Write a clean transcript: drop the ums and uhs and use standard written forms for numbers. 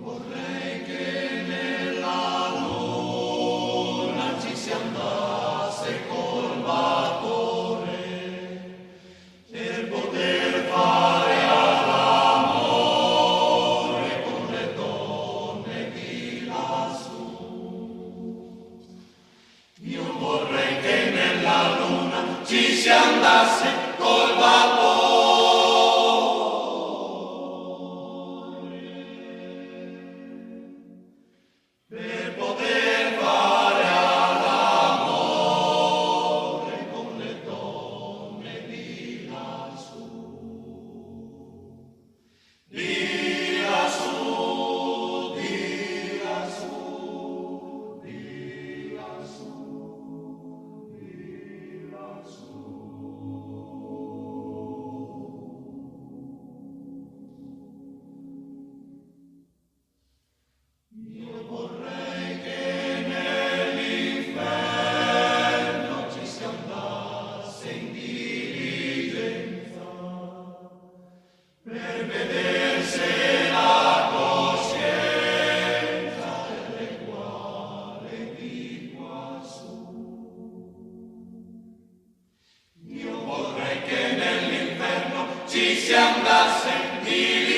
Vorrei che nella luna ci si andasse col vapore per poter fare all'amore con le donne di lassù. Io vorrei che nella luna ci si andasse col vapore per poter fare all'amore con le donne di lassù. Di lassù, di lassù, di lassù, di lassù. Io vorrei che nell'inferno ci si andasse in diligenza per vedere se la coscienza è uguale di quassù. Io vorrei che nell'inferno ci si andasse in diligenza